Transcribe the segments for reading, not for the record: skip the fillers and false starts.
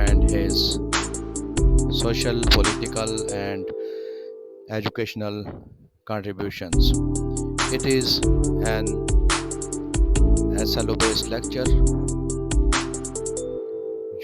and his social, political and educational contributions. It is an SLO based lecture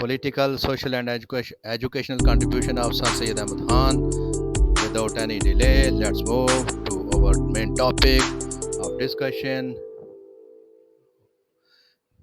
political, social and educational contribution of Sir Syed Ahmad Khan. Without any delay, let's move to our main topic of discussion.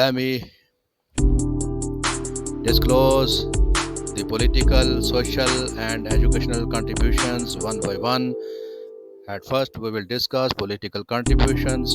Let me disclose the political, social and educational contributions one by one. At first we will discuss political contributions.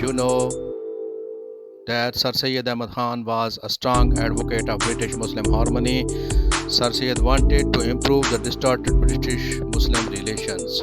you know that Sir Syed Ahmad Khan was a strong advocate of British-Muslim harmony. Sir Syed wanted to improve the distorted British-Muslim relations.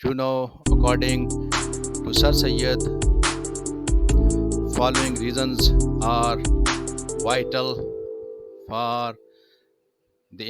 You know, according to Sir Syed, following reasons are vital for the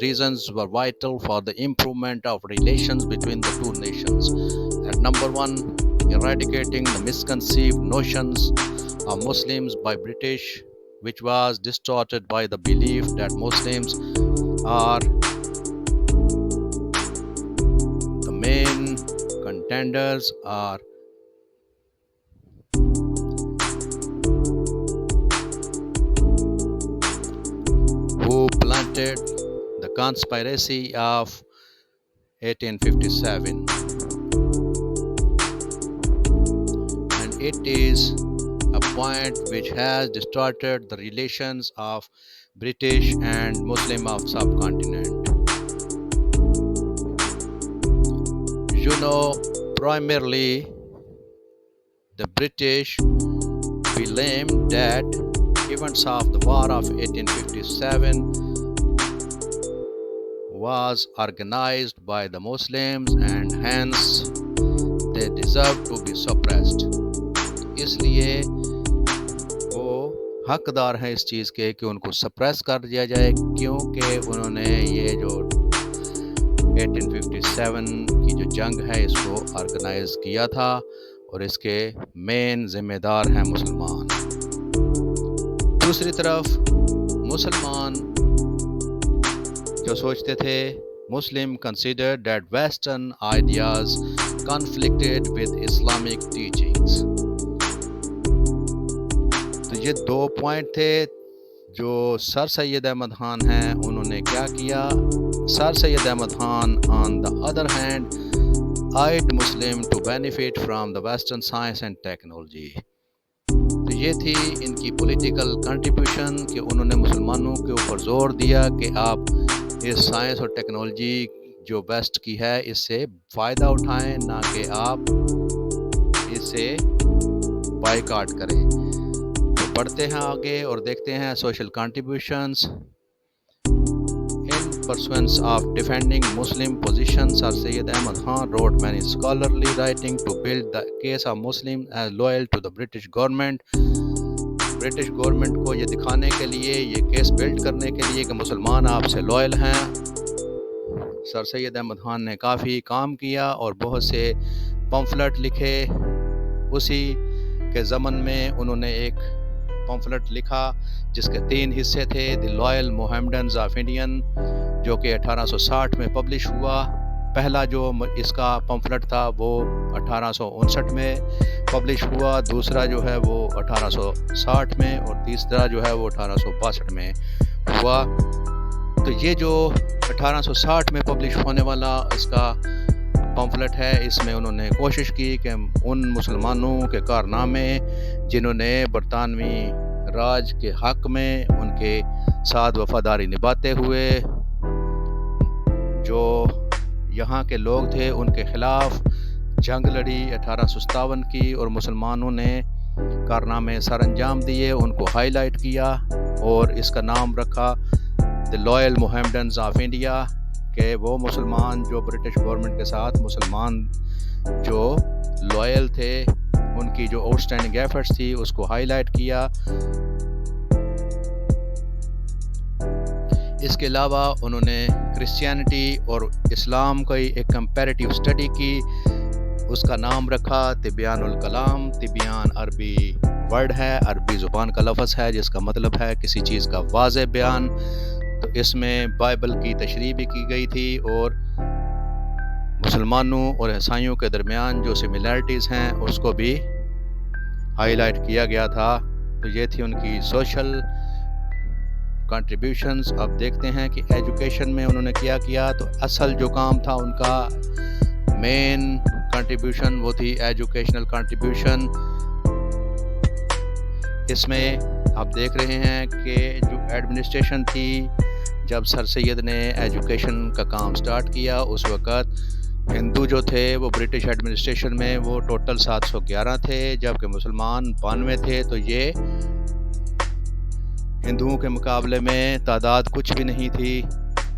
reasons were vital for the improvement of relations between the two nations. And number one, eradicating the misconceived notions of Muslims by British which was distorted by the belief that Muslims are the main contenders are who planted the conspiracy of 1857, and it is a point which has distorted the relations of British and Muslim of subcontinent. Primarily the British claimed that events of the War of 1857 was organized by the Muslims and hence they deserve to be suppressed. اس لیے وہ حقدار ہیں اس چیز کے کہ ان کو suppress کر دیا جائے، کیونکہ انہوں نے یہ جو 1857 کی جو جنگ ہے اس کو آرگنائز کیا تھا اور اس کے مین ذمہ دار ہیں مسلمان. دوسری طرف مسلمان جو سوچتے تھے Muslim considered that Western ideas conflicted with Islamic teachings. تو یہ دو پوائنٹ تھے جو سر سید احمد خان ہیں انہوں نے کیا کیا. سر سید Ahmad Khan on the other hand eyed Muslim to benefit from the Western science and technology. تو یہ تھی ان کی پولیٹیکل کنٹریبیوشن کہ انہوں نے مسلمانوں کے اوپر زور دیا کہ آپ اس سائنس اور ٹیکنالوجی جو ویسٹ کی ہے اس سے فائدہ اٹھائیں، نہ کہ آپ اسے بائیکاٹ کریں. تو پڑھتے ہیں آگے اور دیکھتے ہیں social contributions. In pursuance of defending Muslim positions, Sir Syed Ahmad Khan wrote many scholarly writing to build the case of Muslims as loyal to the British government. British government کو یہ دکھانے کے لیے، یہ کیس بلڈ کرنے کے لیے کہ مسلمان آپ سے لوئل ہیں. سر سید احمد خان نے کافی کام کیا اور بہت سے پمفلٹ لکھے. اسی کے ضمن میں انہوں نے ایک پمفلٹ لکھا جس کے 3 حصے تھے. دی لوئل محمڈنز آف انڈین جو کہ 1860 میں پبلش ہوا. پہلا جو اس کا پمفلٹ تھا وہ 1859 میں پبلش ہوا، دوسرا جو ہے وہ 1860 میں اور تیسرا جو ہے وہ 1862 میں ہوا. تو یہ جو 1860 میں پبلش ہونے والا اس کا پمفلٹ ہے، اس میں انہوں نے کوشش کی کہ ان مسلمانوں کے کارنامے جنہوں نے برطانوی راج کے حق میں ان کے ساتھ وفاداری نبھاتے ہوئے جو یہاں کے لوگ تھے ان کے خلاف جنگ لڑی 1857 کی اور مسلمانوں نے کارنامے سر انجام دیے، ان کو ہائی لائٹ کیا اور اس کا نام رکھا دی لوئل محمڈنز آف انڈیا، کہ وہ مسلمان جو برٹش گورنمنٹ کے ساتھ مسلمان جو لوئل تھے ان کی جو آؤٹ اسٹینڈنگ ایفرٹس تھی اس کو ہائی لائٹ کیا. اس کے علاوہ انہوں نے کرسچینٹی اور اسلام کا ایک کمپیریٹیو اسٹڈی کی، اس کا نام رکھا طبیان الکلام. طبیان عربی ورڈ ہے، عربی زبان کا لفظ ہے جس کا مطلب ہے کسی چیز کا واضح بیان. تو اس میں بائبل کی تشریح بھی کی گئی تھی اور مسلمانوں اور عیسائیوں کے درمیان جو سملیرٹیز ہیں اس کو بھی ہائی لائٹ کیا گیا تھا. تو یہ تھی ان کی سوشل کنٹریبیوشنز. اب دیکھتے ہیں کہ ایجوکیشن میں انہوں نے کیا. تو اصل جو کام تھا ان کا مین کنٹریبیوشن وہ تھی ایجوکیشنل کنٹریبیوشن. اس میں آپ دیکھ رہے ہیں کہ جو ایڈمنسٹریشن تھی، جب سر سید نے ایجوکیشن کا کام سٹارٹ کیا اس وقت ہندو جو تھے وہ برٹش ایڈمنسٹریشن میں وہ ٹوٹل 711 تھے جبکہ مسلمان 92 تھے. تو یہ ہندوؤں کے مقابلے میں تعداد کچھ بھی نہیں تھی.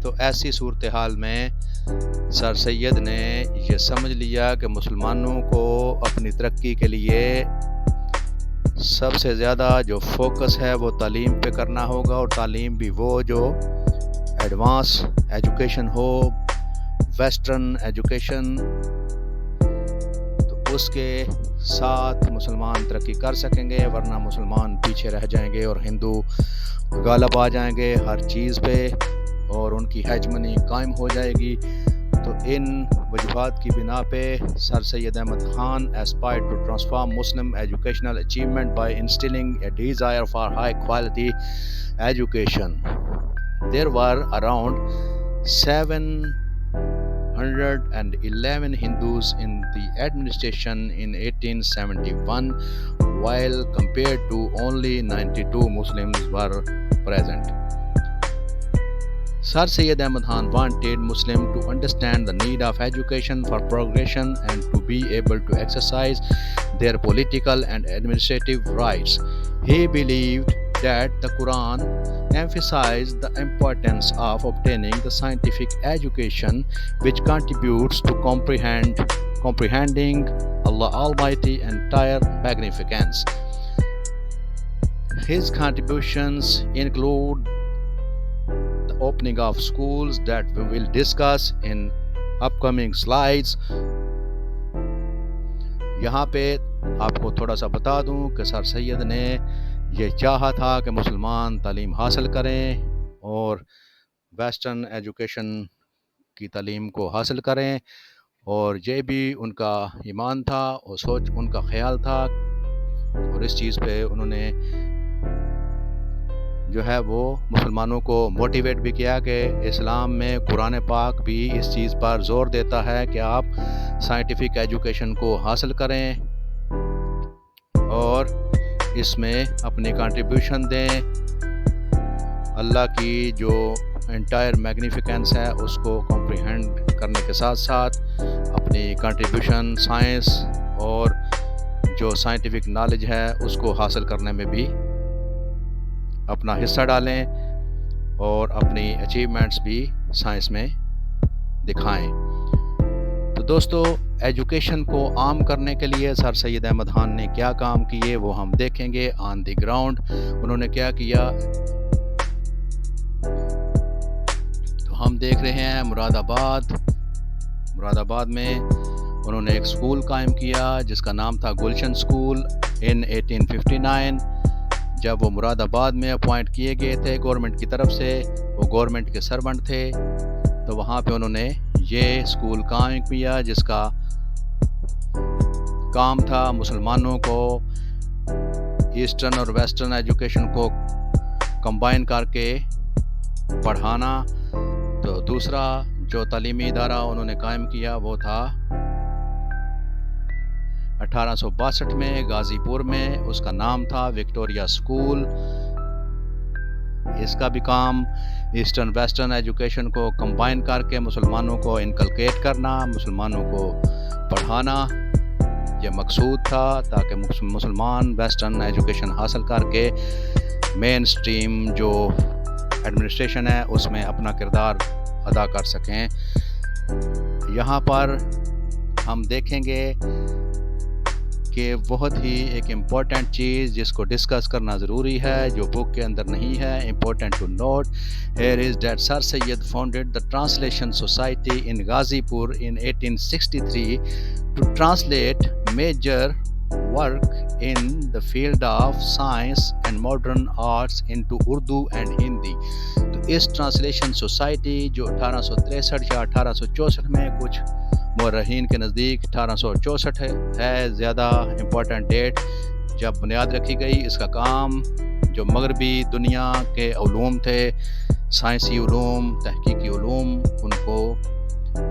تو ایسی صورتحال میں سر سید نے یہ سمجھ لیا کہ مسلمانوں کو اپنی ترقی کے لیے سب سے زیادہ جو فوکس ہے وہ تعلیم پہ کرنا ہوگا، اور تعلیم بھی وہ جو ایڈوانس ایجوکیشن ہو، ویسٹرن ایجوکیشن. تو اس کے ساتھ مسلمان ترقی کر سکیں گے، ورنہ مسلمان پیچھے رہ جائیں گے اور ہندو غالب آ جائیں گے ہر چیز پہ اور ان کی ہیجمنی قائم ہو جائے گی۔ تو ان وجوہات کی بنا پہ سر سید Ahmad Khan aspired to transform Muslim educational achievement by instilling a desire for high quality education. There were around 711 Hindus in the administration in 1871, while compared to only 92 Muslims were present. Sir Syed Ahmad Khan wanted Muslims to understand the need of education for progression and to be able to exercise their political and administrative rights. He believed that the Quran emphasized the importance of obtaining the scientific education which contributes to comprehending Allah Almighty's entire magnificence. His contributions include the opening of schools that we will discuss in upcoming slides. یہاں پہ آپ کو تھوڑا سا بتا دوں کہ سر سید نے یہ چاہا تھا کہ مسلمان تعلیم حاصل کریں اور ویسٹرن ایجوکیشن کی تعلیم کو حاصل کریں، اور یہ بھی ان کا ایمان تھا اور سوچ ان کا خیال تھا، اور اس چیز پہ انہوں نے جو ہے وہ مسلمانوں کو موٹیویٹ بھی کیا کہ اسلام میں قرآن پاک بھی اس چیز پر زور دیتا ہے کہ آپ سائنٹیفک ایجوکیشن کو حاصل کریں اور اس میں اپنی کنٹریبیوشن دیں، اللہ کی جو انٹائر میگنیفیکینس ہے اس کو کمپریہینڈ کرنے کے ساتھ ساتھ اپنی کنٹریبیوشن سائنس اور جو سائنٹیفک نالج ہے اس کو حاصل کرنے میں بھی اپنا حصہ ڈالیں اور اپنی اچیومنٹس بھی سائنس میں دکھائیں۔ تو دوستو، ایجوکیشن کو عام کرنے کے لیے سر سید احمد خان نے کیا کام کیے وہ ہم دیکھیں گے آن دی گراؤنڈ۔ انہوں نے کیا کیا، تو ہم دیکھ رہے ہیں مراد آباد میں انہوں نے ایک سکول قائم کیا جس کا نام تھا گلشن سکول ان 1859۔ جب وہ مراد آباد میں اپوائنٹ کیے گئے تھے گورنمنٹ کی طرف سے، وہ گورنمنٹ کے سرونٹ تھے، تو وہاں پہ انہوں نے یہ سکول قائم کیا جس کا کام تھا مسلمانوں کو ایسٹرن اور ویسٹرن ایجوکیشن کو کمبائن کر کے پڑھانا۔ تو دوسرا جو تعلیمی ادارہ انہوں نے قائم کیا وہ تھا 1862 میں غازی پور میں، اس کا نام تھا وکٹوریا سکول۔ اس کا بھی کام ایسٹرن ویسٹرن ایجوکیشن کو کمبائن کر کے مسلمانوں کو انکلکیٹ کرنا، مسلمانوں کو پڑھانا، یہ مقصود تھا تاکہ مسلمان ویسٹرن ایجوکیشن حاصل کر کے مین اسٹریم جو ایڈمنسٹریشن ہے اس میں اپنا کردار ادا کر سکیں۔ یہاں پر ہم دیکھیں گے کہ بہت ہی ایک امپورٹنٹ چیز جس کو ڈسکس کرنا ضروری ہے جو بک کے اندر نہیں ہے، important to note here is that sir Syed founded the translation society in Ghazipur in 1863 to translate major work in the field of science and modern arts into Urdu and Hindi. تو اس ٹرانسلیشن سوسائٹی جو 1863 یا 1864 میں، کچھ مورخین کے نزدیک 1864 ہے زیادہ امپورٹنٹ ڈیٹ جب بنیاد رکھی گئی، اس کا کام جو مغربی دنیا کے علوم تھے، سائنسی علوم، تحقیقی علوم، ان کو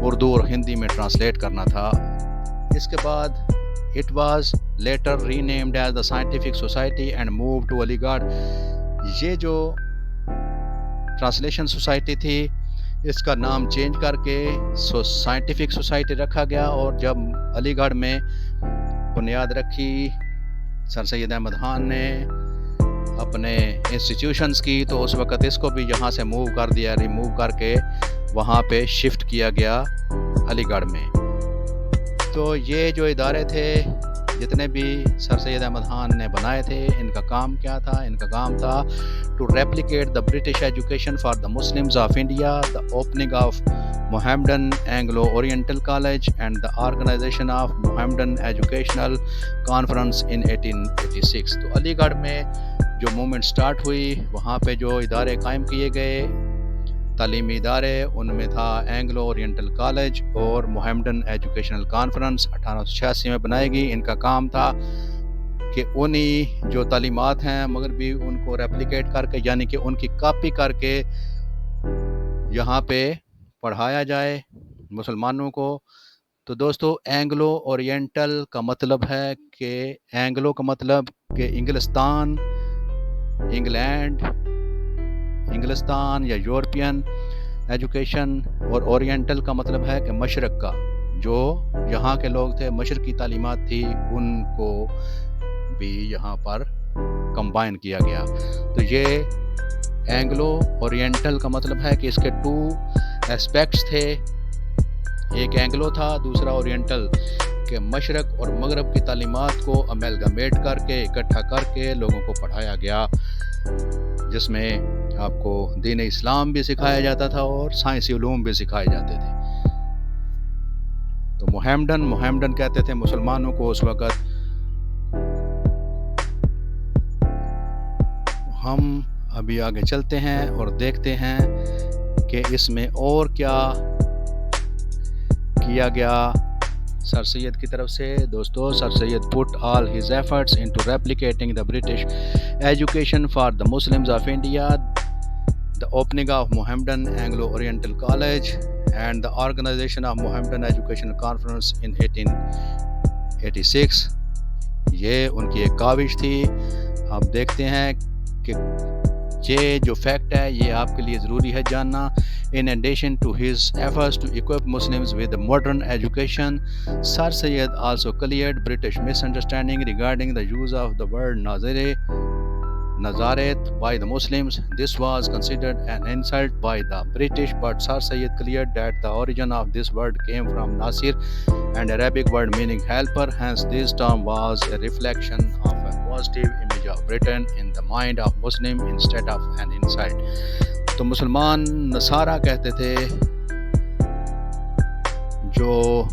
اردو اور ہندی میں ٹرانسلیٹ کرنا تھا۔ اس کے بعد it was later renamed as the Scientific Society and moved to علی گڑھ۔ یہ جو ٹرانسلیشن سوسائٹی تھی اس کا نام چینج کر کے سائنٹیفک سوسائٹی رکھا گیا، اور جب علی گڑھ میں بنیاد رکھی سر سید احمد خان نے اپنے انسٹیٹیوشنز کی، تو اس وقت اس کو بھی یہاں سے ریموو کر کے وہاں پہ شفٹ کیا گیا علی گڑھ میں۔ تو یہ جو ادارے تھے جتنے بھی سر سید احمد خان نے بنائے تھے، ان کا کام کیا تھا؟ ان کا کام تھا to replicate the British education for the Muslims of India, the opening of Mohammedan Anglo-Oriental College and the organization of Mohammedan Educational Conference in 1886. تو علی گڑھ میں جو موومنٹ سٹارٹ ہوئی وہاں پہ جو ادارے قائم کیے گئے تعلیمی ادارے ان میں تھا اینگلو اورینٹل کالج اور محمدن ایجوکیشنل کانفرنس 1886 میں بنائی گئی. ان کا کام تھا کہ انہی جو تعلیمات ہیں مغربی ان کو ریپلیکیٹ کر کے یعنی کہ ان کی کاپی کر کے یہاں پہ پڑھایا جائے مسلمانوں کو. تو دوستو اینگلو اورینٹل کا مطلب ہے کہ اینگلو کا مطلب کہ انگلستان، انگلینڈ، انگلستان یا یورپین ایجوکیشن، اور اورینٹل کا مطلب ہے کہ مشرق کا. جو یہاں کے لوگ تھے مشرقی تعلیمات تھی ان کو بھی یہاں پر کمبائن کیا گیا. تو یہ اینگلو اورینٹل کا مطلب ہے کہ اس کے 2 اسپیکٹس تھے، ایک اینگلو تھا دوسرا اورینٹل، کہ مشرق اور مغرب کی تعلیمات کو امیلگمیٹ کر کے اکٹھا کر کے لوگوں کو پڑھایا گیا، جس میں آپ کو دین اسلام بھی سکھایا جاتا تھا اور سائنسی علوم بھی سکھائے جاتے تھے. تو محمدن کہتے تھے مسلمانوں کو اس وقت. ہم ابھی آگے چلتے ہیں اور دیکھتے ہیں کہ اس میں اور کیا کیا گیا سر سید کی طرف سے. دوستو سر سید put all his efforts into replicating the British education for the Muslims of India, the opening of Mohammedan Anglo-Oriental College and the organization of Mohammedan Educational Conference in 1886. یہ ان کی ایک کاوش تھی. آپ دیکھتے ہیں کہ یہ جو فیکٹ ہے یہ آپ کے لیے ضروری ہے جاننا. In addition to his efforts to equip Muslims with modern education, Sir Syed also cleared British misunderstanding regarding the use of the word Nazareth by the Muslims. This was considered an insult by the British, but Sir Syed cleared that the origin of this word came from Nasir, an Arabic word meaning helper. Hence, this term was a reflection of a positive image of Britain in the mind of Muslim instead of an insult. تو مسلمان نصارہ کہتے تھے، جو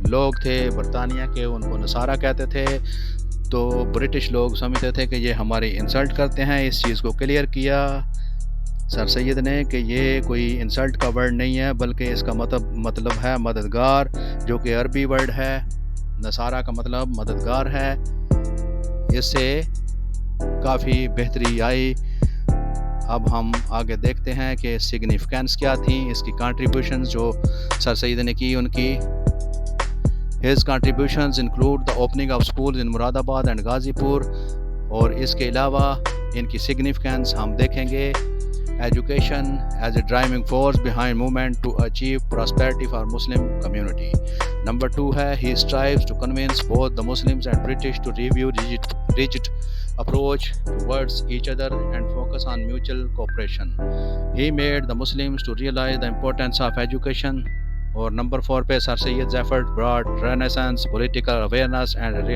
لوگ تھے برطانیہ کے ان کو نصارہ کہتے تھے. تو برٹش لوگ سمجھتے تھے کہ یہ ہماری انسلٹ کرتے ہیں. اس چیز کو کلیئر کیا سر سید نے کہ یہ کوئی انسلٹ کا ورڈ نہیں ہے بلکہ اس کا مطلب ہے مددگار، جو کہ عربی ورڈ ہے. نصارہ کا مطلب مددگار ہے. اس سے کافی بہتری آئی. اب ہم آگے دیکھتے ہیں کہ سگنیفیکینس کیا تھیں اس کی کنٹریبیوشنز جو سر سید نے کی ان کی. His contributions include the opening of schools in مراد آباد and غازی پور. اور اس کے علاوہ ان کی سگنیفیکینس ہم دیکھیں گے. Education as a driving force behind movement to achieve prosperity for Muslim community. Number 2 ہے he strives to convince both the Muslims and British to review rigid approach towards each other and focus on mutual cooperation. He made the Muslims to realize the importance of education. اور number 4 پہ سر سید's effort brought renaissance, political awareness and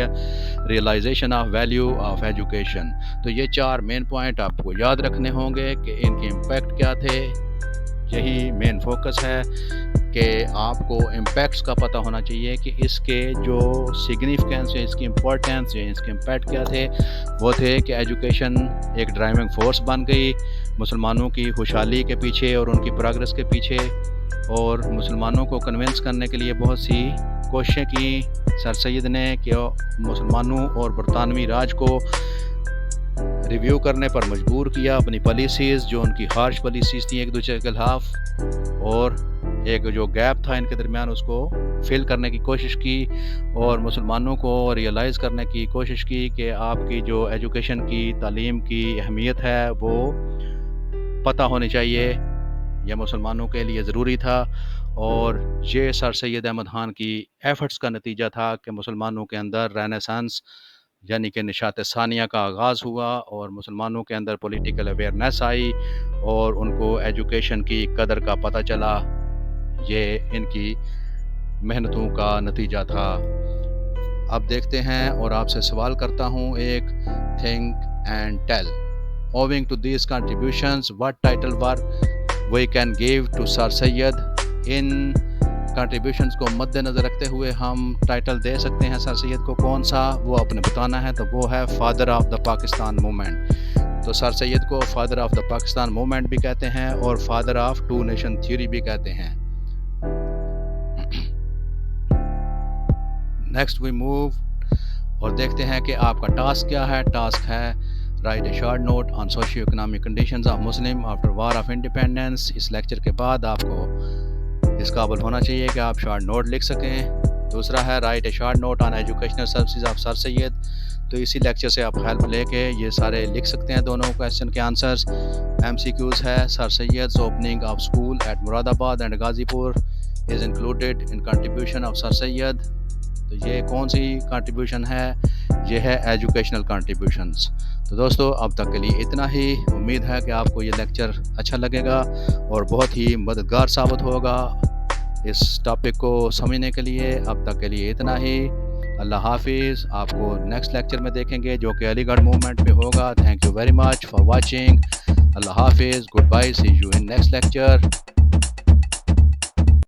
realization of value of education. تو یہ 4 main point آپ کو یاد رکھنے ہوں گے کہ ان کے امپیکٹ کیا تھے. یہی مین فوکس ہے کہ آپ کو امپیکٹس کا پتہ ہونا چاہیے کہ اس کے جو سگنیفیکینس ہے، اس کی امپورٹینس ہے، اس کے امپیکٹ کیا تھے. وہ تھے کہ ایجوکیشن ایک ڈرائیونگ فورس بن گئی مسلمانوں کی خوشحالی کے پیچھے اور ان کی پروگرس کے پیچھے، اور مسلمانوں کو کنونس کرنے کے لیے بہت سی کوششیں کی سر سید نے کہ مسلمانوں اور برطانوی راج کو ریویو کرنے پر مجبور کیا. اپنی پالیسیز جو ان کی ہارش پالیسیز تھیں ایک دوسرے کے خلاف، اور ایک جو گیپ تھا ان کے درمیان اس کو فل کرنے کی کوشش کی، اور مسلمانوں کو ریئلائز کرنے کی کوشش کی کہ آپ کی جو ایجوکیشن کی تعلیم کی اہمیت ہے وہ پتہ ہونی چاہیے. یہ مسلمانوں کے لیے ضروری تھا، اور یہ سر سید احمد خان کی ایفرٹس کا نتیجہ تھا کہ مسلمانوں کے اندر رینیسانس یعنی کہ نشاط ثانیہ کا آغاز ہوا، اور مسلمانوں کے اندر پولیٹیکل اویئرنیس آئی اور ان کو ایجوکیشن کی قدر کا پتہ چلا. یہ ان کی محنتوں کا نتیجہ تھا. اب دیکھتے ہیں اور آپ سے سوال کرتا ہوں ایک think and tell. Owing to these contributions, what title we can give to Sir Syed in contributions کو مد نظر رکھتے ہوئے ہم ٹائٹل دے سکتے ہیں سر سید کو کون سا، وہ اپنے بتانا ہے، تو وہ ہے father of the Pakistan movement. تو سر سید کو father of the Pakistan movement بھی کہتے ہیں اور father of two nation theory بھی کہتے ہیں. نیکسٹ وی موو اور دیکھتے ہیں کہ آپ کا ٹاسک کیا ہے. ٹاسک ہے write a short note on socio economic conditions of Muslim after war of independence. اس لیکچر کے بعد آپ کو اس قابل ہونا چاہیے کہ آپ شارٹ نوٹ لکھ سکیں. دوسرا ہے write a short note on educational services of sir Syed. تو اسی لیکچر سے آپ ہیلپ لے کے یہ سارے لکھ سکتے ہیں دونوں کویسچن کے آنسرز. ایم سی کیوز ہے سر سید's opening of school at Moradabad and Ghazipur is included in contribution of sir Syed. تو یہ کون سی کنٹریبیوشن ہے؟ یہ ہے ایجوکیشنل کنٹریبیوشنز. تو دوستو اب تک کے لیے اتنا ہی. امید ہے کہ آپ کو یہ لیکچر اچھا لگے گا اور بہت ہی مددگار ثابت ہوگا اس ٹاپک کو سمجھنے کے لیے. اب تک کے لیے اتنا ہی. اللہ حافظ. آپ کو نیکسٹ لیکچر میں دیکھیں گے جو کہ علی گڑھ موومنٹ پہ ہوگا. Thank you very much for watching. اللہ حافظ. Good bye. See you in next lecture.